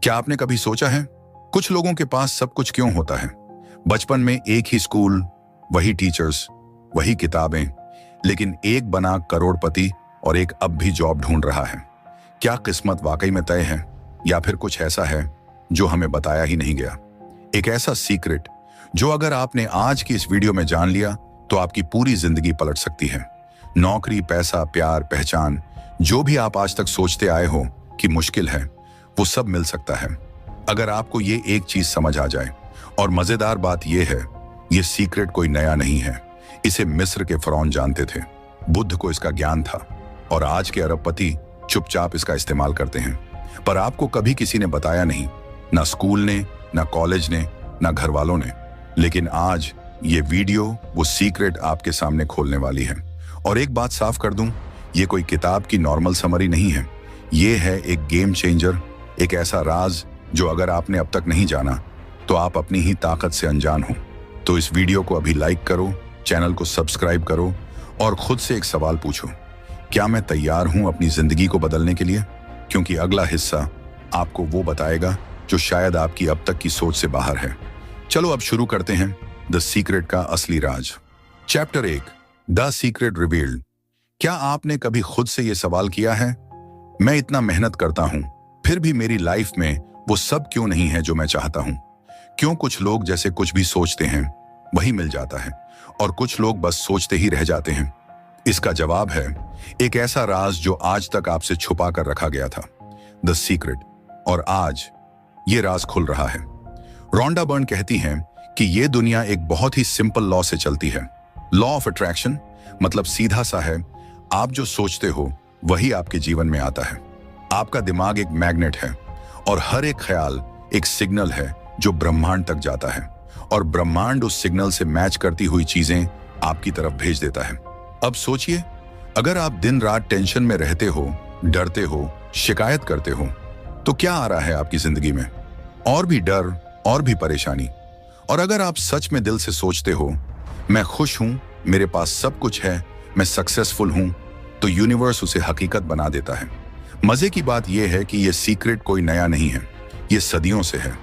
क्या आपने कभी सोचा है कुछ लोगों के पास सब कुछ क्यों होता है? बचपन में एक ही स्कूल, वही टीचर्स, वही किताबें, लेकिन एक बना करोड़पति और एक अब भी जॉब ढूंढ रहा है। क्या किस्मत वाकई में तय है या फिर कुछ ऐसा है जो हमें बताया ही नहीं गया? एक ऐसा सीक्रेट जो अगर आपने आज की इस वीडियो में जान लिया तो आपकी पूरी जिंदगी पलट सकती है। नौकरी, पैसा, प्यार, पहचान, जो भी आप आज तक सोचते आए हो कि मुश्किल है, वो सब मिल सकता है अगर आपको ये एक चीज समझ आ जाए। और मजेदार बात यह है, ये सीक्रेट कोई नया नहीं है। इसे मिस्र के फरौन जानते थे, बुद्ध को इसका ज्ञान था और आज के अरबपति चुपचाप इसका इस्तेमाल करते हैं। पर आपको कभी किसी ने बताया नहीं, ना स्कूल ने, ना कॉलेज ने, ना घर वालों ने। लेकिन आज ये वीडियो वो सीक्रेट आपके सामने खोलने वाली है। और एक बात साफ कर दूं, ये कोई किताब की नॉर्मल समरी नहीं है। ये है एक गेम चेंजर, एक ऐसा राज जो अगर आपने अब तक नहीं जाना तो आप अपनी ही ताकत से अनजान हो। तो इस वीडियो को अभी लाइक करो, चैनल को सब्सक्राइब करो और खुद से एक सवाल पूछो, क्या मैं तैयार हूं अपनी जिंदगी को बदलने के लिए? क्योंकि अगला हिस्सा आपको वो बताएगा जो शायद आपकी अब तक की सोच से बाहर है। चलो अब शुरू करते हैं द सीक्रेट का असली राज। Chapter 1, the secret revealed. क्या आपने कभी खुद से यह सवाल किया है, मैं इतना मेहनत करता हूं फिर भी मेरी लाइफ में वो सब क्यों नहीं है जो मैं चाहता हूं? क्यों कुछ लोग जैसे कुछ भी सोचते हैं वही मिल जाता है और कुछ लोग बस सोचते ही रह जाते हैं? इसका जवाब है एक ऐसा राज जो आज तक आपसे छुपा कर रखा गया था, द सीक्रेट। और आज ये राज खुल रहा है। रोंडा बर्न कहती हैं कि ये दुनिया एक बहुत ही सिंपल लॉ से चलती है। लॉ ऑफ अट्रैक्शन मतलब सीधा सा है, आप जो सोचते हो वही आपके जीवन में आता है। आपका दिमाग एक मैग्नेट है और हर एक ख्याल एक सिग्नल है जो ब्रह्मांड तक जाता है और ब्रह्मांड उस सिग्नल से मैच करती हुई चीजें आपकी तरफ भेज देता है। अब सोचिए, अगर आप दिन रात टेंशन में रहते हो, डरते हो, शिकायत करते हो, तो क्या आ रहा है आपकी जिंदगी में? और भी डर और भी परेशानी। और अगर आप सच में दिल से सोचते हो, मैं खुश हूं, मेरे पास सब कुछ है, मैं सक्सेसफुल हूं, तो यूनिवर्स उसे हकीकत बना देता है। मजे की बात यह है कि यह सीक्रेट कोई नया नहीं है, यह सदियों से है,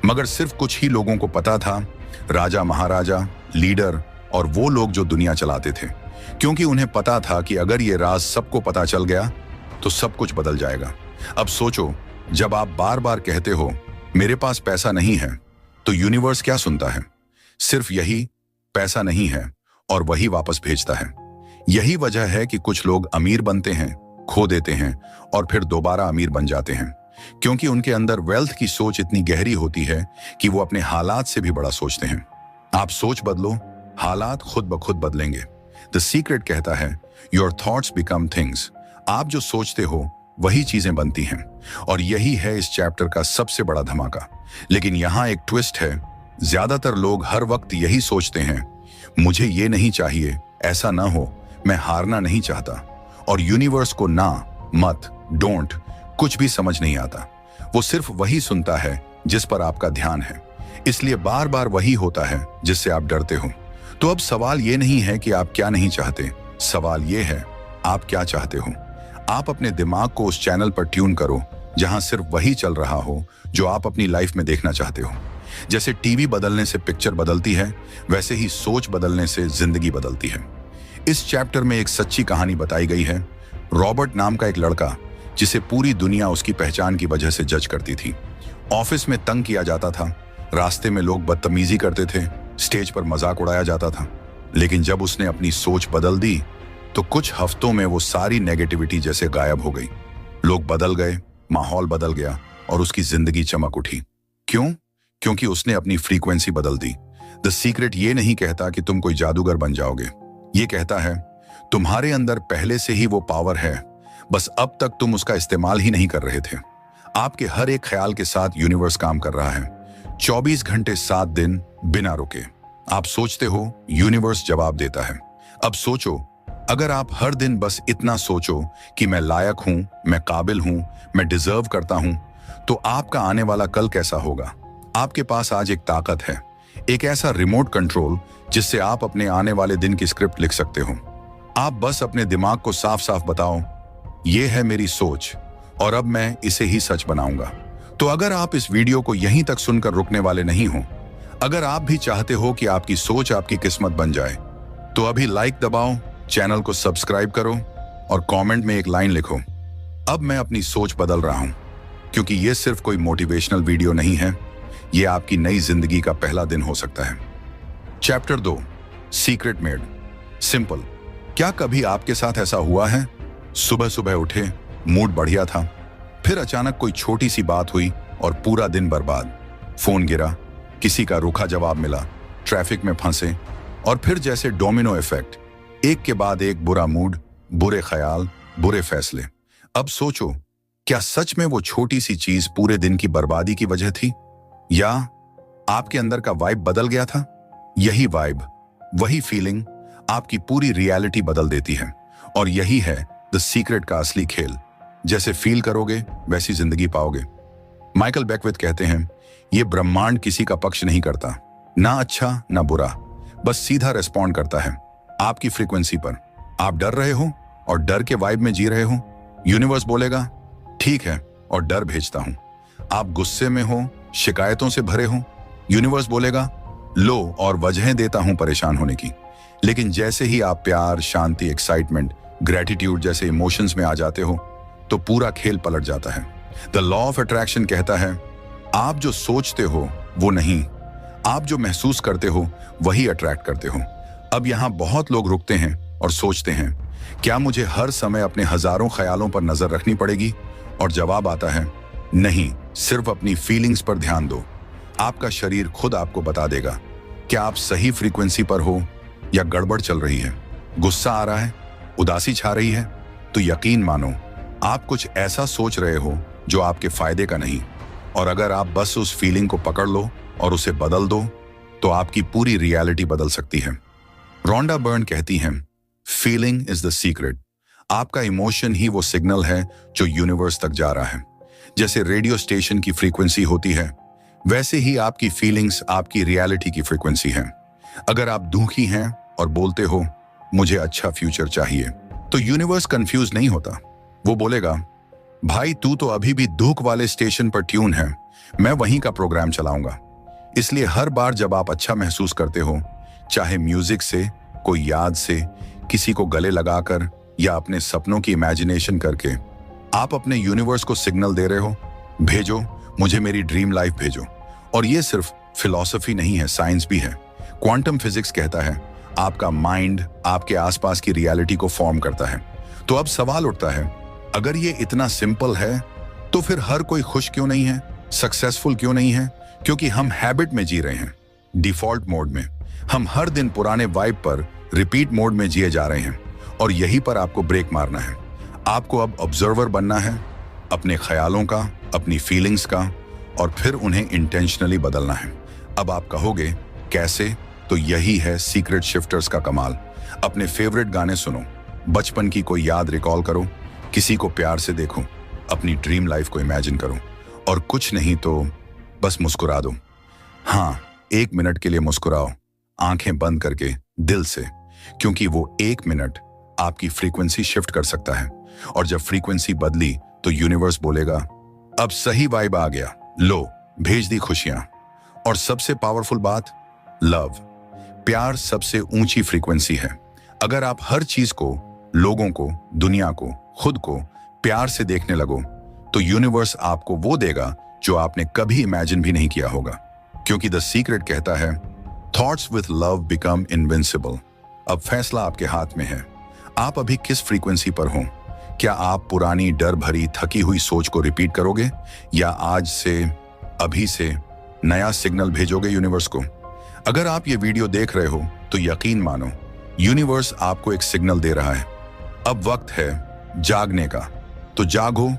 मगर सिर्फ कुछ ही लोगों को पता था। राजा, महाराजा, लीडर और वो लोग जो दुनिया चलाते थे, क्योंकि उन्हें पता था कि अगर ये राज सबको पता चल गया तो सब कुछ बदल जाएगा। अब सोचो, जब आप बार बार कहते हो मेरे पास पैसा नहीं है, तो यूनिवर्स क्या सुनता है? सिर्फ यही, पैसा नहीं है, और वही वापस भेजता है। यही वजह है कि कुछ लोग अमीर बनते हैं, खो देते हैं और फिर दोबारा अमीर बन जाते हैं, क्योंकि उनके अंदर वेल्थ की सोच इतनी गहरी होती है कि वो अपने हालात से भी बड़ा सोचते हैं। आप सोच बदलो, हालात खुद ब खुद बदलेंगे। द सीक्रेट कहता है योर थॉट्स बिकम थिंग्स। आप जो सोचते हो वही चीजें बनती हैं। और यही है इस चैप्टर का सबसे बड़ा धमाका। लेकिन यहाँ एक ट्विस्ट है, ज्यादातर लोग हर वक्त यही सोचते हैं, मुझे ये नहीं चाहिए, ऐसा ना हो, मैं हारना नहीं चाहता। और यूनिवर्स को ना, मत, डोंट कुछ भी समझ नहीं आता। वो सिर्फ वही सुनता है जिस पर आपका ध्यान है। इसलिए बार बार वही होता है जिससे आप डरते हो। तो अब सवाल ये नहीं है कि आप क्या नहीं चाहते, सवाल ये है आप क्या चाहते हो। आप अपने दिमाग को उस चैनल पर ट्यून करो जहां सिर्फ वही चल रहा हो जो आप अपनी लाइफ में देखना चाहते हो। जैसे टीवी बदलने से पिक्चर बदलती है, वैसे ही सोच बदलने से जिंदगी बदलती है। इस चैप्टर में एक सच्ची कहानी बताई गई है। रॉबर्ट नाम का एक लड़का, जिसे पूरी दुनिया उसकी पहचान की वजह से जज करती थी। ऑफिस में तंग किया जाता था, रास्ते में लोग बदतमीजी करते थे, स्टेज पर मजाक उड़ाया जाता था। लेकिन जब उसने अपनी सोच बदल दी तो कुछ हफ्तों में वो सारी नेगेटिविटी जैसे गायब हो गई। लोग बदल गए, माहौल बदल गया और उसकी जिंदगी चमक उठी। क्यों? क्योंकि उसने अपनी फ्रीक्वेंसी बदल दी। द सीक्रेट ये नहीं कहता कि तुम कोई जादूगर बन जाओगे, ये कहता है तुम्हारे अंदर पहले से ही वो पावर है, बस अब तक तुम उसका इस्तेमाल ही नहीं कर रहे थे। आपके हर एक ख्याल के साथ यूनिवर्स काम कर रहा है, 24 घंटे 7 दिन बिना रुके। आप सोचते हो, यूनिवर्स जवाब देता है। अब सोचो, अगर आप हर दिन बस इतना सोचो कि मैं लायक हूं, मैं काबिल हूं, मैं डिजर्व करता हूं, तो आपका आने वाला कल कैसा होगा? आपके पास आज एक ताकत है, एक ऐसा रिमोट कंट्रोल जिससे आप अपने आने वाले दिन की स्क्रिप्ट लिख सकते हो। आप बस अपने दिमाग को साफ साफ बताओ, ये है मेरी सोच और अब मैं इसे ही सच बनाऊंगा। तो अगर आप इस वीडियो को यहीं तक सुनकर रुकने वाले नहीं हो, अगर आप भी चाहते हो कि आपकी सोच आपकी किस्मत बन जाए, तो अभी लाइक दबाओ, चैनल को सब्सक्राइब करो और कमेंट में एक लाइन लिखो, अब मैं अपनी सोच बदल रहा हूं। क्योंकि ये सिर्फ कोई मोटिवेशनल वीडियो नहीं है, ये आपकी नई जिंदगी का पहला दिन हो सकता है। Chapter 2, secret made. सिंपल। क्या कभी आपके साथ ऐसा हुआ है? सुबह सुबह उठे, मूड बढ़िया था, फिर अचानक कोई छोटी सी बात हुई और पूरा दिन बर्बाद। फोन गिरा, किसी का रूखा जवाब मिला, ट्रैफिक में फंसे, और फिर जैसे डोमिनो इफेक्ट, एक के बाद एक बुरा मूड, बुरे ख्याल, बुरे फैसले। अब सोचो, क्या सच में वो छोटी सी चीज पूरे दिन की बर्बादी की वजह थी, या आपके अंदर का वाइब बदल गया था? यही वाइब, वही फीलिंग आपकी पूरी रियलिटी बदल देती है। और यही है द सीक्रेट का असली खेल। जैसे फील करोगे वैसी जिंदगी पाओगे। माइकल बेकविथ कहते हैं, ये ब्रह्मांड किसी का पक्ष नहीं करता, ना अच्छा ना बुरा, बस सीधा रिस्पॉन्ड करता है आपकी फ्रीक्वेंसी पर। आप डर रहे हो और डर के वाइब में जी रहे हो, यूनिवर्स बोलेगा ठीक है और डर भेजता हूं। आप गुस्से में हो, शिकायतों से भरे हो, यूनिवर्स बोलेगा लो और वजहें देता हूं परेशान होने की। लेकिन जैसे ही आप प्यार, शांति, एक्साइटमेंट, ग्रेटिट्यूड जैसे इमोशंस में आ जाते हो, तो पूरा खेल पलट जाता है। द लॉ ऑफ अट्रैक्शन कहता है, आप जो सोचते हो वो नहीं, आप जो महसूस करते हो वही अट्रैक्ट करते हो। अब यहां बहुत लोग रुकते हैं और सोचते हैं, क्या मुझे हर समय अपने हजारों ख्यालों पर नजर रखनी पड़ेगी? और जवाब आता है, नहीं, सिर्फ अपनी फीलिंग्स पर ध्यान दो। आपका शरीर खुद आपको बता देगा क्या आप सही फ्रीक्वेंसी पर हो या गड़बड़ चल रही है। गुस्सा आ रहा है, उदासी छा रही है, तो यकीन मानो आप कुछ ऐसा सोच रहे हो जो आपके फायदे का नहीं। और अगर आप बस उस फीलिंग को पकड़ लो और उसे बदल दो, तो आपकी पूरी रियलिटी बदल सकती है। रोंडा बर्न कहती हैं, फीलिंग इज द सीक्रेट। आपका इमोशन ही वो सिग्नल है जो यूनिवर्स तक जा रहा है। जैसे रेडियो स्टेशन की फ्रीक्वेंसी होती है, वैसे ही आपकी फीलिंग्स आपकी रियलिटी की फ्रीक्वेंसी है। अगर आप दुखी हैं और बोलते हो मुझे अच्छा फ्यूचर चाहिए, तो यूनिवर्स कंफ्यूज नहीं होता। वो बोलेगा, भाई तू तो अभी भी दुख वाले स्टेशन पर ट्यून है, मैं वहीं का प्रोग्राम चलाऊंगा। इसलिए हर बार जब आप अच्छा महसूस करते हो, चाहे म्यूजिक से, कोई याद से, किसी को गले लगाकर या अपने सपनों की इमेजिनेशन करके, आप अपने यूनिवर्स को सिग्नल दे रहे हो, भेजो मुझे मेरी ड्रीम लाइफ भेजो। और ये सिर्फ फिलॉसफी नहीं है, साइंस भी है। क्वांटम फिजिक्स कहता है, आपका माइंड आपके आसपास की रियलिटी को फॉर्म करता है। तो अब सवाल उठता है, अगर ये इतना सिंपल है, तो फिर हर कोई खुश क्यों नहीं है, सक्सेसफुल क्यों नहीं है? क्योंकि हम हैबिट में जी रहे हैं, डिफॉल्ट मोड में। हम हर दिन पुराने वाइब पर रिपीट मोड में जिए जा रहे हैं। और यहीं पर आपको ब्रेक मारना है। आपको अब ऑब्जर्वर बनना है, अपने ख्यालों का, अपनी फीलिंग्स का, और फिर उन्हें इंटेंशनली बदलना है। अब आप कहोगे कैसे? तो यही है सीक्रेट शिफ्टर्स का कमाल। अपने फेवरेट गाने सुनो, बचपन की कोई याद रिकॉल करो, किसी को प्यार से देखो, अपनी ड्रीम लाइफ को इमेजिन करो, और कुछ नहीं तो बस मुस्कुरा दो। हाँ, 1 मिनट के लिए मुस्कुराओ, आंखें बंद करके, दिल से। क्योंकि वो 1 मिनट आपकी फ्रीक्वेंसी शिफ्ट कर सकता है। और जब फ्रीक्वेंसी बदली, तो यूनिवर्स बोलेगा अब सही वाइब आ गया, लो भेज दी खुशियां। और सबसे पावरफुल बात, लव, प्यार सबसे ऊंची फ्रीक्वेंसी है। अगर आप हर चीज को, लोगों को, दुनिया को, खुद को प्यार से देखने लगो, तो यूनिवर्स आपको वो देगा जो आपने कभी इमेजिन भी नहीं किया होगा। क्योंकि द सीक्रेट कहता है, thoughts with love become invincible. अब फैसला आपके हाथ में है, आप अभी किस फ्रीक्वेंसी पर हो। क्या आप पुरानी डर भरी थकी हुई सोच को रिपीट करोगे, या आज से, अभी से नया सिग्नल भेजोगे यूनिवर्स को? अगर आप ये वीडियो देख रहे हो, तो यकीन मानो यूनिवर्स आपको एक सिग्नल दे रहा है, अब वक्त है जागने का। तो जागो,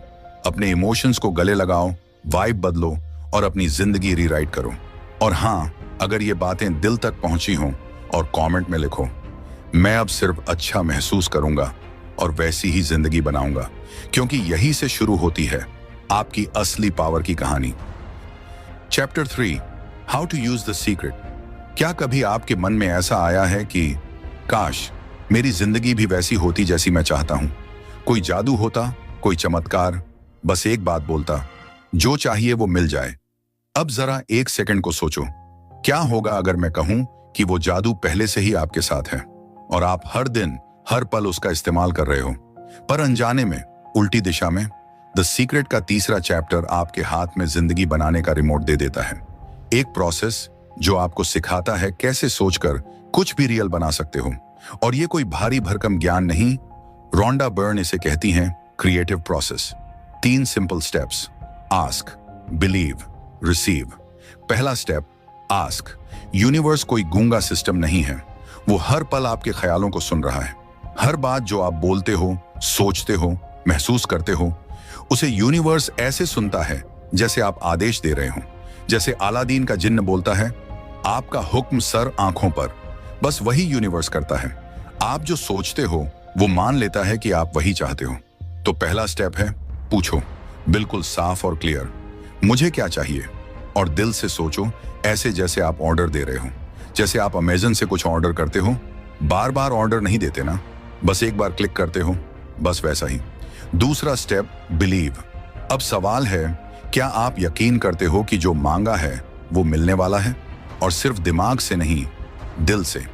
अपने इमोशंस को गले लगाओ, वाइब बदलो और अपनी जिंदगी रीराइट करो। और हाँ, अगर ये बातें दिल तक पहुंची हों, और कमेंट में लिखो, मैं अब सिर्फ अच्छा महसूस करूंगा और वैसी ही जिंदगी बनाऊंगा। क्योंकि यही से शुरू होती है आपकी असली पावर की कहानी। Chapter 3, how to use the secret. क्या कभी आपके मन में ऐसा आया है कि काश मेरी जिंदगी भी वैसी होती जैसी मैं चाहता हूं? कोई जादू होता, कोई चमत्कार, बस एक बात बोलता, जो चाहिए वो मिल जाए। अब जरा एक सेकंड को सोचो, क्या होगा अगर मैं कहूं कि वो जादू पहले से ही आपके साथ है और आप हर दिन हर पल उसका इस्तेमाल कर रहे हो, पर अनजाने में, उल्टी दिशा में। द सीक्रेट का तीसरा चैप्टर आपके हाथ में जिंदगी बनाने का रिमोट दे देता है। एक प्रोसेस जो आपको सिखाता है कैसे सोचकर कुछ भी रियल बना सकते हो। और ये कोई भारी भरकम ज्ञान नहीं, रोंडा बर्न इसे कहती हैं creative process. 3 simple steps: ask, believe, receive. पहला स्टेप, आस्क। यूनिवर्स कोई गूंगा सिस्टम नहीं है, वो हर पल आपके ख्यालों को सुन रहा है। हर बात जो आप बोलते हो, सोचते हो, महसूस करते हो, उसे यूनिवर्स ऐसे सुनता है जैसे आप आदेश दे रहे हो। जैसे अलादीन का जिन्न बोलता है, आपका हुक्म सर आंखों पर। बस वही यूनिवर्स करता है। आप जो सोचते हो वो मान लेता है कि आप वही चाहते हो। तो पहला स्टेप है, पूछो बिल्कुल साफ और क्लियर, मुझे क्या चाहिए? और दिल से सोचो, ऐसे जैसे आप ऑर्डर दे रहे हो, जैसे आप अमेज़न से कुछ ऑर्डर करते हो। बार बार ऑर्डर नहीं देते ना, बस एक बार क्लिक करते हो, बस वैसा ही। दूसरा स्टेप, बिलीव। अब सवाल है, क्या आप यकीन करते हो कि जो मांगा है वो मिलने वाला है? और सिर्फ दिमाग से नहीं, दिल से।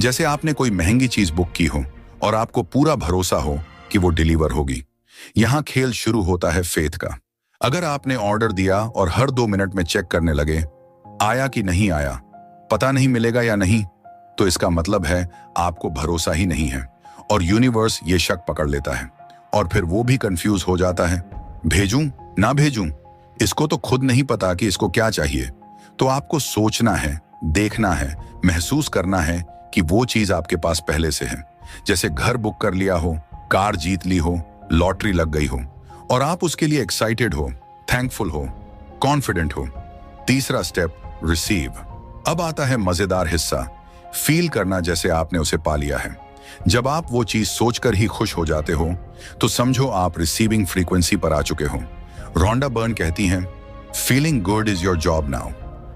जैसे आपने कोई महंगी चीज बुक की हो और आपको पूरा भरोसा हो कि वो डिलीवर होगी। यहां खेल शुरू होता है फेथ का। अगर आपने ऑर्डर दिया और हर 2 मिनट में चेक करने लगे, आया कि नहीं आया, पता नहीं मिलेगा या नहीं, तो इसका मतलब है आपको भरोसा ही नहीं है। और यूनिवर्स ये शक पकड़ लेता है और फिर वो भी कंफ्यूज हो जाता है, भेजूं ना भेजूं, इसको तो खुद नहीं पता कि इसको क्या चाहिए। तो आपको सोचना है, देखना है, महसूस करना है कि वो चीज आपके पास पहले से है। जैसे घर बुक कर लिया हो, कार जीत ली हो, लॉटरी लग गई हो और आप उसके लिए एक्साइटेड हो, थैंकफुल हो, कॉन्फिडेंट हो। तीसरा स्टेप, रिसीव। अब आता है मजेदार हिस्सा, फील करना जैसे आपने उसे पा लिया है। जब आप वो चीज सोचकर ही खुश हो जाते हो तो समझो आप रिसीविंग फ्रीक्वेंसी पर आ चुके हो। रोंडा बर्न कहती हैं, feeling good is your job now.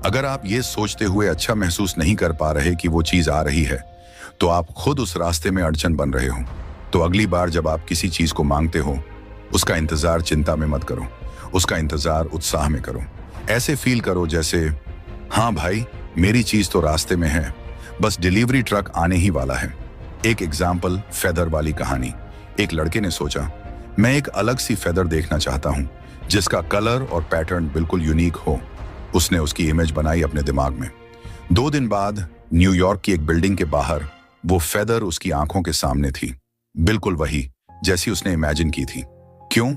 अगर आप ये सोचते हुए अच्छा महसूस नहीं कर पा रहे कि वो चीज आ रही है, तो आप खुद उस रास्ते में अड़चन बन रहे हो। तो अगली बार जब आप किसी चीज को मांगते हो, उसका इंतजार चिंता में मत करो, उसका इंतजार उत्साह में करो। ऐसे फील करो जैसे, हाँ भाई, मेरी चीज तो रास्ते में है, बस डिलीवरी ट्रक आने ही वाला है। एक एग्जाम्पल, फेदर वाली कहानी। एक लड़के ने सोचा, मैं एक अलग सी फेदर देखना चाहता हूं जिसका कलर और पैटर्न बिल्कुल यूनिक हो। उसने उसकी इमेज बनाई अपने दिमाग में। 2 दिन बाद न्यूयॉर्क की एक बिल्डिंग के बाहर वो फेदर उसकी आंखों के सामने थी, बिल्कुल वही जैसी उसने इमेजिन की थी। क्यों?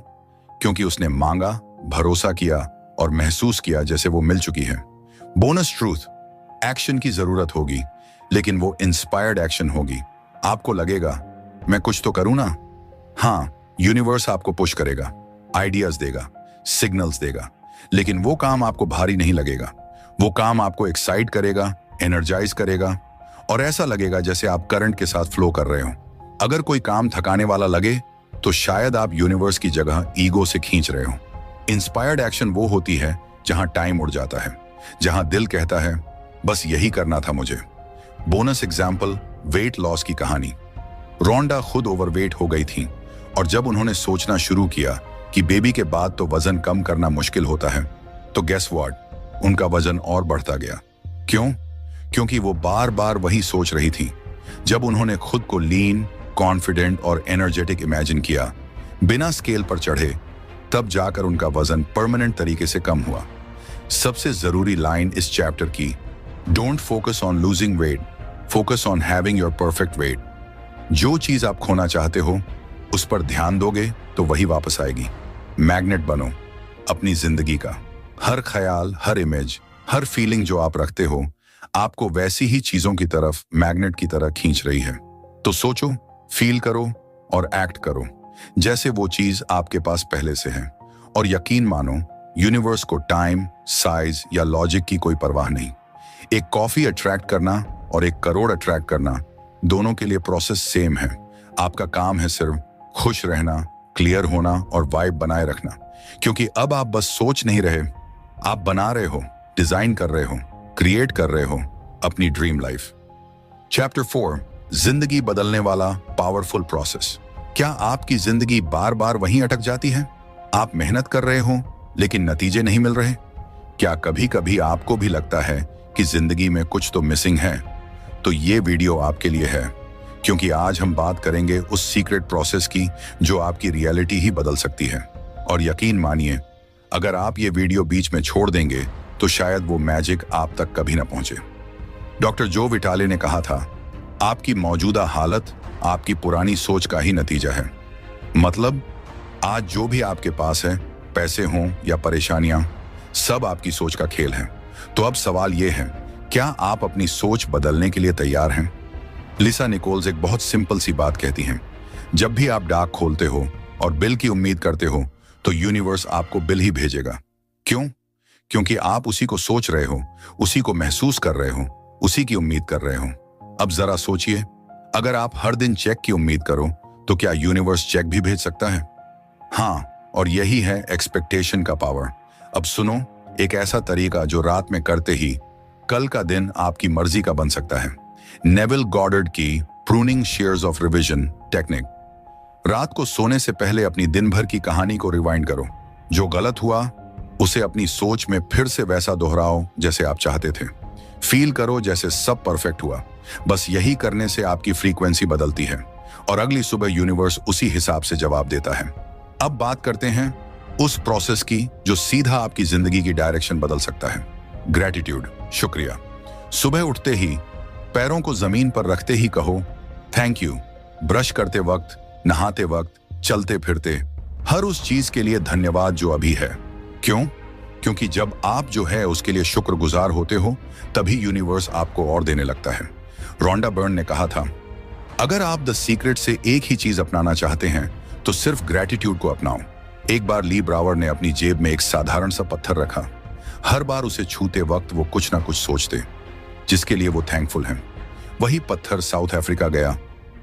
क्योंकि उसने मांगा, भरोसा किया और महसूस किया जैसे वो मिल चुकी है। बोनस ट्रूथ, एक्शन की जरूरत होगी, लेकिन वो इंस्पायर्ड एक्शन होगी। आपको लगेगा, मैं कुछ तो करूं ना। हाँ, यूनिवर्स आपको पुश करेगा, आइडियाज देगा, सिग्नल्स देगा, लेकिन वो काम आपको भारी नहीं लगेगा। वो काम आपको एक्साइट करेगा, एनर्जाइज करेगा और ऐसा लगेगा जैसे आप करंट के साथ फ्लो कर रहे हो। अगर कोई काम थकाने वाला लगे तो शायद आप यूनिवर्स की जगह ईगो से खींच रहे हो। इंस्पायर्ड एक्शन वो होती है जहां टाइम उड़ जाता है, जहां दिल कहता है बस यही करना था मुझे। बोनस एग्जाम्पल, वेट लॉस की कहानी। रोंडा खुद ओवरवेट हो गई थी और जब उन्होंने सोचना शुरू किया कि बेबी के बाद तो वजन कम करना मुश्किल होता है, तो गेस व्हाट, उनका वजन और बढ़ता गया। क्यों? क्योंकि वो बार बार वही सोच रही थी। जब उन्होंने खुद को लीन, कॉन्फिडेंट और एनर्जेटिक इमेजिन किया, बिना स्केल पर चढ़े, तब जाकर उनका वजन परमानेंट तरीके से कम हुआ। सबसे जरूरी लाइन इस चैप्टर की, don't focus on losing weight, focus on having your perfect weight. जो चीज आप खोना चाहते हो उस पर ध्यान दोगे तो वही वापस आएगी। मैग्नेट बनो अपनी जिंदगी का। हर ख्याल, हर इमेज, हर फीलिंग जो आप रखते हो, आपको वैसी ही चीजों की तरफ मैग्नेट की तरह खींच रही है। तो सोचो, फील करो और एक्ट करो जैसे वो चीज आपके पास पहले से है। और यकीन मानो, यूनिवर्स को टाइम, साइज या लॉजिक की कोई परवाह नहीं। एक कॉफी अट्रैक्ट करना और 1 करोड़ अट्रैक्ट करना, दोनों के लिए प्रोसेस सेम है। आपका काम है सिर्फ खुश रहना, क्लियर होना और वाइब बनाए रखना। क्योंकि अब आप बस सोच नहीं रहे, आप बना रहे हो, डिजाइन कर रहे हो, क्रिएट कर रहे हो अपनी ड्रीम लाइफ। चैप्टर 4, जिंदगी बदलने वाला पावरफुल प्रोसेस। क्या आपकी जिंदगी बार बार वहीं अटक जाती है? आप मेहनत कर रहे हो लेकिन नतीजे नहीं मिल रहे? क्या कभी कभी आपको भी लगता है कि जिंदगी में कुछ तो मिसिंग है? तो ये वीडियो आपके लिए है, क्योंकि आज हम बात करेंगे उस सीक्रेट प्रोसेस की जो आपकी रियलिटी ही बदल सकती है। और यकीन मानिए, अगर आप ये वीडियो बीच में छोड़ देंगे तो शायद वो मैजिक आप तक कभी ना पहुंचे। डॉक्टर जो विटाले ने कहा था, आपकी मौजूदा हालत आपकी पुरानी सोच का ही नतीजा है। मतलब आज जो भी आपके पास है, पैसे हों या परेशानियां, सब आपकी सोच का खेल है। तो अब सवाल यह है, क्या आप अपनी सोच बदलने के लिए तैयार हैं? लिसा निकोल्स एक बहुत सिंपल सी बात कहती हैं, जब भी आप डाक खोलते हो और बिल की उम्मीद करते हो तो यूनिवर्स आपको बिल ही भेजेगा। क्यों? क्योंकि आप उसी को सोच रहे हो, उसी को महसूस कर रहे हो, उसी की उम्मीद कर रहे हो। अब जरा सोचिए, अगर आप हर दिन चेक की उम्मीद करो तो क्या यूनिवर्स चेक भी भेज सकता है? हाँ, और यही है एक्सपेक्टेशन का पावर। अब सुनो एक ऐसा तरीका जो रात में करते ही कल का दिन आपकी मर्जी का बन सकता है। नेविल गॉडर्ड की pruning shares of revision technique. रात को सोने से पहले अपनी दिन भर की कहानी को रिवाइंड करो। जो गलत हुआ उसे अपनी सोच में फिर से वैसा दोहराओ जैसे आप चाहते थे। फील करो जैसे सब परफेक्ट हुआ। बस यही करने से आपकी फ्रीक्वेंसी बदलती है और अगली सुबह यूनिवर्स उसी हिसाब से जवाब देता है। अब बात करते हैं उस प्रोसेस की जो सीधा आपकी जिंदगी की डायरेक्शन बदल सकता है। ग्रेटिट्यूड, शुक्रिया। सुबह उठते ही, पैरों को जमीन पर रखते ही कहो थैंक यू। ब्रश करते वक्त, नहाते वक्त, चलते फिरते, हर उस चीज के लिए धन्यवाद जो अभी है। क्यों? क्योंकि जब आप जो है उसके लिए शुक्रगुजार होते हो, तभी यूनिवर्स आपको और देने लगता है। रोंडा बर्न ने कहा था, अगर आप द सीक्रेट से एक ही चीज अपनाना चाहते हैं तो सिर्फ ग्रेटिट्यूड को अपनाओ। एक बार ली ब्रावर ने अपनी जेब में एक साधारण सा पत्थर रखा। हर बार उसे छूते वक्त वो कुछ ना कुछ सोचते जिसके लिए वो थैंकफुल हैं। वही पत्थर साउथ अफ्रीका गया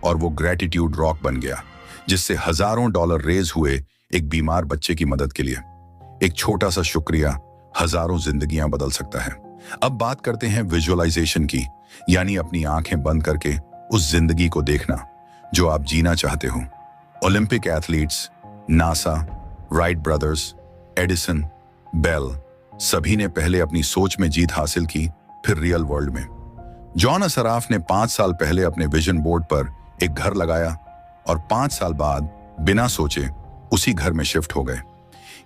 और वो ग्रेटिट्यूड रॉक बन गया, जिससे हजारों डॉलर रेज हुए एक बीमार बच्चे की मदद के लिए। एक छोटा सा शुक्रिया हजारों जिंदगियां बदल सकता है। अब बात करते हैं विजुअलाइजेशन की, यानी अपनी आंखें बंद करके उस जिंदगी को देखना जो आप जीना चाहते हो। Olympic athletes, NASA, Wright brothers, Edison, Bell, सभी ने पहले अपनी सोच में जीत हासिल की, फिर रियल वर्ल्ड में। जॉन असराफ ने 5 साल पहले अपने विजन बोर्ड पर एक घर लगाया और 5 साल बाद बिना सोचे उसी घर में शिफ्ट हो गए।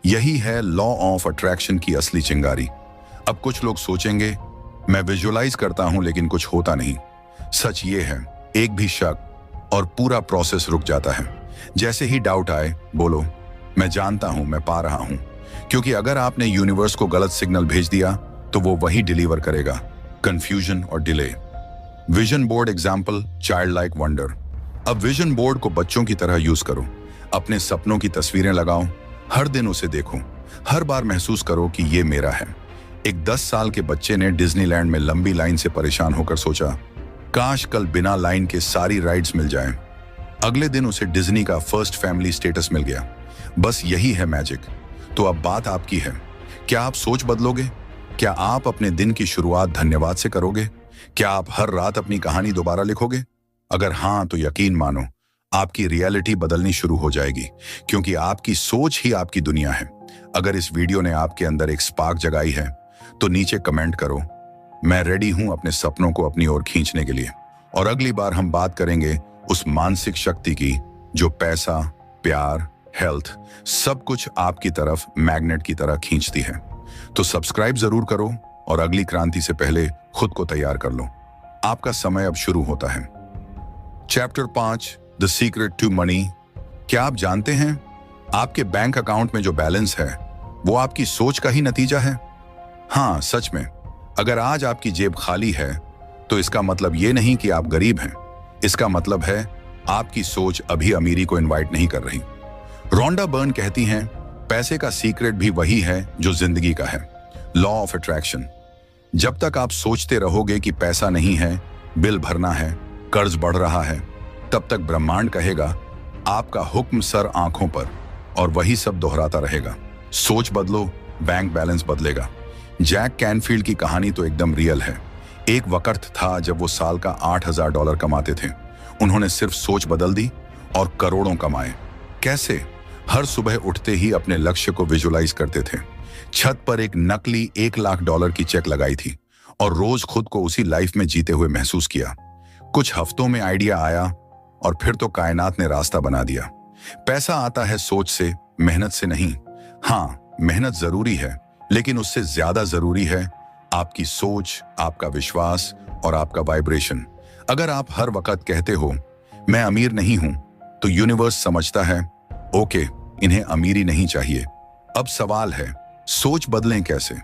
यही है लॉ ऑफ अट्रैक्शन की असली चिंगारी। अब कुछ लोग सोचेंगे, मैं विजुअलाइज करता हूं लेकिन कुछ होता नहीं। सच ये है, एक भी शक और पूरा प्रोसेस रुक जाता है। जैसे ही डाउट आए, बोलो मैं जानता हूं, मैं पा रहा हूं। क्योंकि अगर आपने यूनिवर्स को गलत सिग्नल भेज दिया तो वो वही डिलीवर करेगा, कंफ्यूजन और delay. Vision board example, child like wonder. अब विजन बोर्ड को बच्चों की तरह यूज करो। अपने सपनों की तस्वीरें लगाओ, हर दिन उसे देखो, हर बार महसूस करो कि ये मेरा है। एक 10 साल के बच्चे ने डिज्नीलैंड में लंबी लाइन से परेशान होकर सोचा, काश कल बिना लाइन के सारी राइड्स मिल जाएं। अगले दिन उसे डिज्नी का फर्स्ट फैमिली स्टेटस मिल गया। बस यही है मैजिक। तो अब बात आपकी है, क्या आप सोच बदलोगे? क्या आप अपने दिन की शुरुआत धन्यवाद से करोगे? क्या आप हर रात अपनी कहानी दोबारा लिखोगे? अगर हाँ, तो यकीन मानो आपकी रियलिटी बदलनी शुरू हो जाएगी, क्योंकि आपकी सोच ही आपकी दुनिया है। अगर इस वीडियो ने आपके अंदर एक स्पार्क जगाई है तो नीचे कमेंट करो, मैं रेडी हूं अपने सपनों को अपनी ओर खींचने के लिए। और अगली बार हम बात करेंगे उस मानसिक शक्ति की जो पैसा, प्यार, हेल्थ, सब कुछ आपकी तरफ मैग्नेट की तरह खींचती है। तो सब्सक्राइब जरूर करो और अगली क्रांति से पहले खुद को तैयार कर लो। आपका समय अब शुरू होता है। Chapter 5, the secret to money. क्या आप जानते हैं, आपके बैंक अकाउंट में जो बैलेंस है वो आपकी सोच का ही नतीजा है? हाँ, सच में। अगर आज आपकी जेब खाली है तो इसका मतलब ये नहीं कि आप गरीब हैं। इसका मतलब है आपकी सोच अभी अमीरी को इनवाइट नहीं कर रही। रोंडा बर्न कहती हैं, पैसे का सीक्रेट भी वही है जो जिंदगी का है, लॉ ऑफ अट्रैक्शन। जब तक आप सोचते रहोगे कि पैसा नहीं है, बिल भरना है, कर्ज बढ़ रहा है, तब तक ब्रह्मांड कहेगा आपका हुक्म सर आंखों पर, और वही सब दोहराता रहेगा। सोच बदलो, बैंक बैलेंस बदलेगा। जैक कैनफील्ड की कहानी तो एकदम रियल है। एक वक्त था जब वो साल का $8,000 कमाते थे। उन्होंने सिर्फ सोच बदल दी और करोड़ों कमाए। कैसे? हर सुबह उठते ही अपने लक्ष्य को विजुलाइज करते थे, छत पर एक नकली $1 लाख की चेक लगाई थी और रोज खुद को उसी लाइफ में जीते हुए महसूस किया। कुछ हफ्तों में आइडिया आया और फिर तो कायनात ने रास्ता बना दिया। पैसा आता है सोच से, मेहनत से नहीं। हाँ, मेहनत जरूरी है, लेकिन उससे ज्यादा जरूरी है आपकी सोच, आपका विश्वास और आपका वाइब्रेशन। अगर आप हर वक्त कहते हो मैं अमीर नहीं हूं, तो यूनिवर्स समझता है ओके, इन्हें अमीरी नहीं चाहिए। अब सवाल है, सोच बदलें कैसे?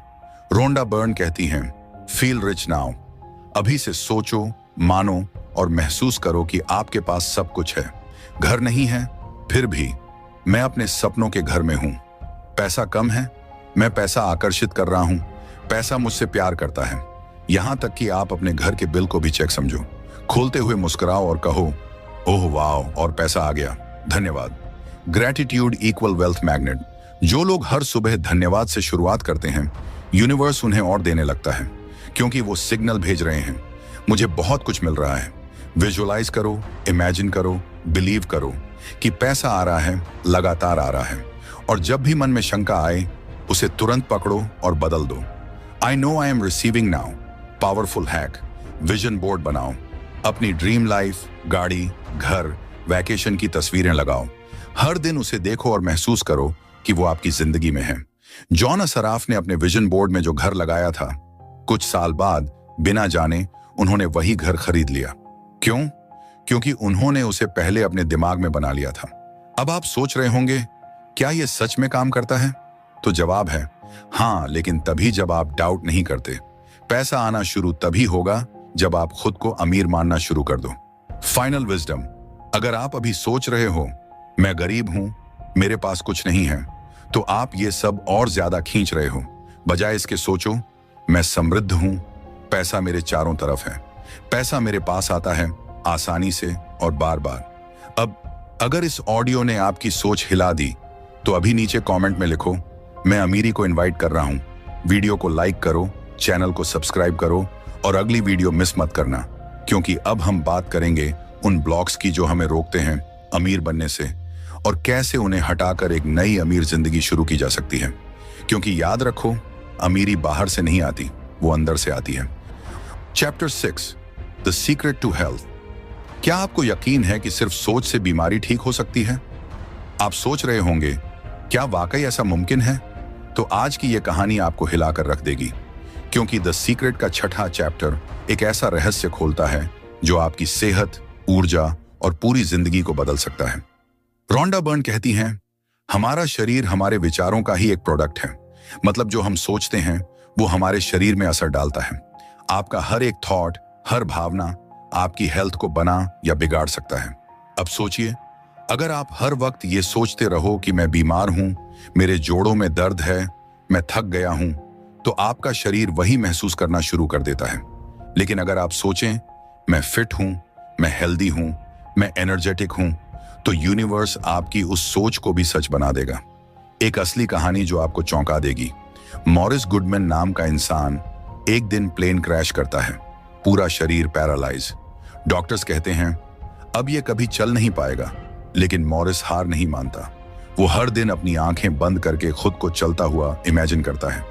रोंडा बर्न कहती हैं, फील रिच नाउ। अभी से सोचो, मानो और महसूस करो कि आपके पास सब कुछ है। घर नहीं है, फिर भी मैं अपने सपनों के घर में हूं। पैसा कम है, मैं पैसा आकर्षित कर रहा हूं। पैसा मुझसे प्यार करता है। यहां तक कि आप अपने घर के बिल को भी चेक समझो। खोलते हुए मुस्कुराओ और कहो ओह वाह, और पैसा आ गया, धन्यवाद। Gratitude equal wealth magnet. जो लोग हर सुबह धन्यवाद से शुरुआत करते हैं, यूनिवर्स उन्हें और देने लगता है, क्योंकि वो सिग्नल भेज रहे हैं मुझे बहुत कुछ मिल रहा है। विजुअलाइज करो, इमेजिन करो, बिलीव करो कि पैसा आ रहा है, लगातार आ रहा है। और जब भी मन में शंका आए, उसे तुरंत पकड़ो और बदल दो। I know I am receiving now. Powerful hack, vision board बनाओ। अपनी ड्रीम लाइफ, गाड़ी, घर, वैकेशन की तस्वीरें लगाओ। हर दिन उसे देखो और महसूस करो कि वो आपकी जिंदगी में है। जॉन असराफ ने अपने विजन बोर्ड में जो घर लगाया था, कुछ साल बाद बिना जाने उन्होंने वही घर खरीद लिया। क्यों? क्योंकि उन्होंने उसे पहले अपने दिमाग में बना लिया था। अब आप सोच रहे होंगे, क्या यह सच में काम करता है? तो जवाब है हाँ, लेकिन तभी जब आप डाउट नहीं करते। पैसा आना शुरू तभी होगा जब आप खुद को अमीर मानना शुरू कर दो। फाइनल विजडम, अगर आप अभी सोच रहे हो मैं गरीब हूं, मेरे पास कुछ नहीं है, तो आप ये सब और ज्यादा खींच रहे हो। बजाय इसके सोचो मैं समृद्ध हूं, पैसा मेरे चारों तरफ है। पैसा मेरे पास आता है आसानी से और बार बार। अब अगर इस ऑडियो ने आपकी सोच हिला दी, तो अभी नीचे कमेंट में लिखो मैं अमीरी को इनवाइट कर रहा हूं। वीडियो को लाइक करो, चैनल को सब्सक्राइब करो और अगली वीडियो मिस मत करना, क्योंकि अब हम बात करेंगे उन ब्लॉक्स की जो हमें रोकते हैं अमीर बनने से, और कैसे उन्हें हटाकर एक नई अमीर जिंदगी शुरू की जा सकती है। क्योंकि याद रखो, अमीरी बाहर से नहीं आती, वो अंदर से आती है। Chapter 6, the secret to health. क्या आपको यकीन है कि सिर्फ सोच से बीमारी ठीक हो सकती है? आप सोच रहे होंगे, क्या वाकई ऐसा मुमकिन है? तो आज की यह कहानी आपको हिलाकर रख देगी, क्योंकि द सीक्रेट का छठा चैप्टर एक ऐसा रहस्य खोलता है जो आपकी सेहत, ऊर्जा और पूरी जिंदगी को बदल सकता है। रोंडा बर्न कहती हैं, हमारा शरीर हमारे विचारों का ही एक प्रोडक्ट है। मतलब जो हम सोचते हैं वो हमारे शरीर में असर डालता है। आपका हर एक थॉट, हर भावना आपकी हेल्थ को बना या बिगाड़ सकता है। अब सोचिए, अगर आप हर वक्त ये सोचते रहो कि मैं बीमार हूं, मेरे जोड़ों में दर्द है, मैं थक गया हूं, तो आपका शरीर वही महसूस करना शुरू कर देता है। लेकिन अगर आप सोचें मैं फिट हूं, मैं हेल्दी हूं, मैं एनर्जेटिक हूं, तो यूनिवर्स आपकी उस सोच को भी सच बना देगा। एक असली कहानी जो आपको चौंका देगी। मॉरिस गुडमैन नाम का इंसान एक दिन प्लेन क्रैश करता है, पूरा शरीर पैरालाइज। डॉक्टर्स कहते हैं अब ये कभी चल नहीं पाएगा, लेकिन मॉरिस हार नहीं मानता। वो हर दिन अपनी आंखें बंद करके खुद को चलता हुआ इमेजिन करता है।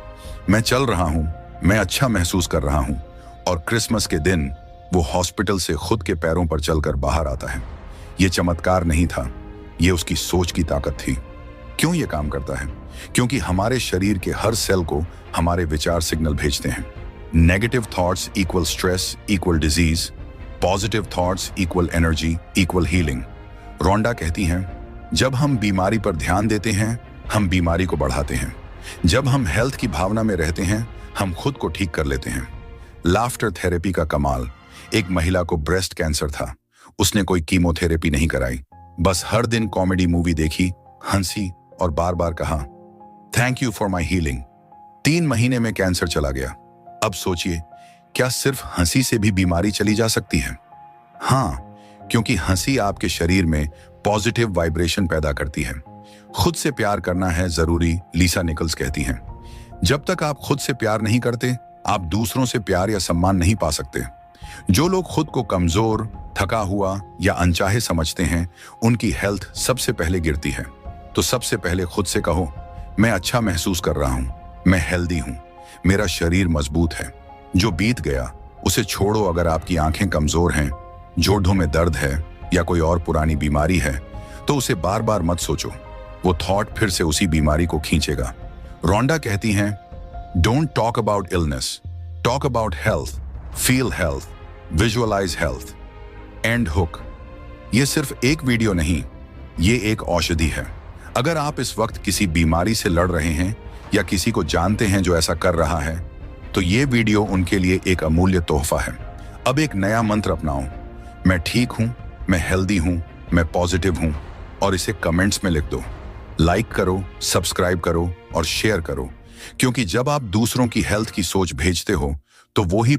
मैं चल रहा हूं, मैं अच्छा महसूस कर रहा हूं। और क्रिसमस के दिन वो हॉस्पिटल से खुद के पैरों पर चलकर बाहर आता है। ये चमत्कार नहीं था, ये उसकी सोच की ताकत थी। क्यों ये काम करता है? क्योंकि हमारे शरीर के हर सेल को हमारे विचार सिग्नल भेजते हैं। Negative thoughts equal stress equal disease, positive thoughts equal energy equal healing. Rhonda कहती हैं, जब हम बीमारी पर ध्यान देते हैं, हम बीमारी को बढ़ाते हैं। जब हम हेल्थ की भावना में रहते हैं, हम खुद को ठीक कर लेते हैं। लाफ्टर थेरेपी का कमाल। एक महिला को ब्रेस्ट कैंसर था। उसने कोई कीमोथेरेपी नहीं कराई, बस हर दिन कॉमेडी मूवी देखी, हंसी और बार बार कहा thank you for my healing. 3 महीने में कैंसर चला गया। अब सोचिए, क्या सिर्फ हंसी से भी बीमारी चली जा सकती है? हाँ, क्योंकि हंसी आपके शरीर में पॉजिटिव वाइब्रेशन पैदा करती है। खुद से प्यार करना है जरूरी, लीसा निकल्स कहती हैं। जब तक आप खुद से प्यार नहीं करते, आप दूसरों से प्यार या सम्मान नहीं पा सकते। जो लोग खुद को कमजोर, थका हुआ या अनचाहे समझते हैं, उनकी हेल्थ सबसे पहले गिरती है। तो सबसे पहले खुद से कहो मैं अच्छा महसूस कर रहा हूं, मैं हेल्दी हूं, मेरा शरीर मजबूत है। जो बीत गया उसे छोड़ो। अगर आपकी आंखें कमजोर हैं, जोड़ों में दर्द है या कोई और पुरानी बीमारी है तो उसे बार बार मत सोचो। वो थॉट फिर से उसी बीमारी को खींचेगा। रोंडा कहती हैं, don't talk about illness, talk about health, feel health, visualise health. End hook. ये सिर्फ एक वीडियो नहीं, ये एक औषधि है। अगर आप इस वक्त किसी बीमारी से लड़ रहे हैं या किसी को जानते हैं जो ऐसा कर रहा है, तो ये वीडियो उनके लिए एक अमूल्य तोहफा है। अब एक नया मंत्र अपनाओ, मैं ठीक हूं, मैं हेल्दी हूं, मैं पॉजिटिव हूं, और इसे कमेंट्स में लिख दो। लाइक करो, सब्सक्राइब करो और शेयर करो, क्योंकि जब आप दूसरों की हेल्थ की सोच भेजते हो तो वो ही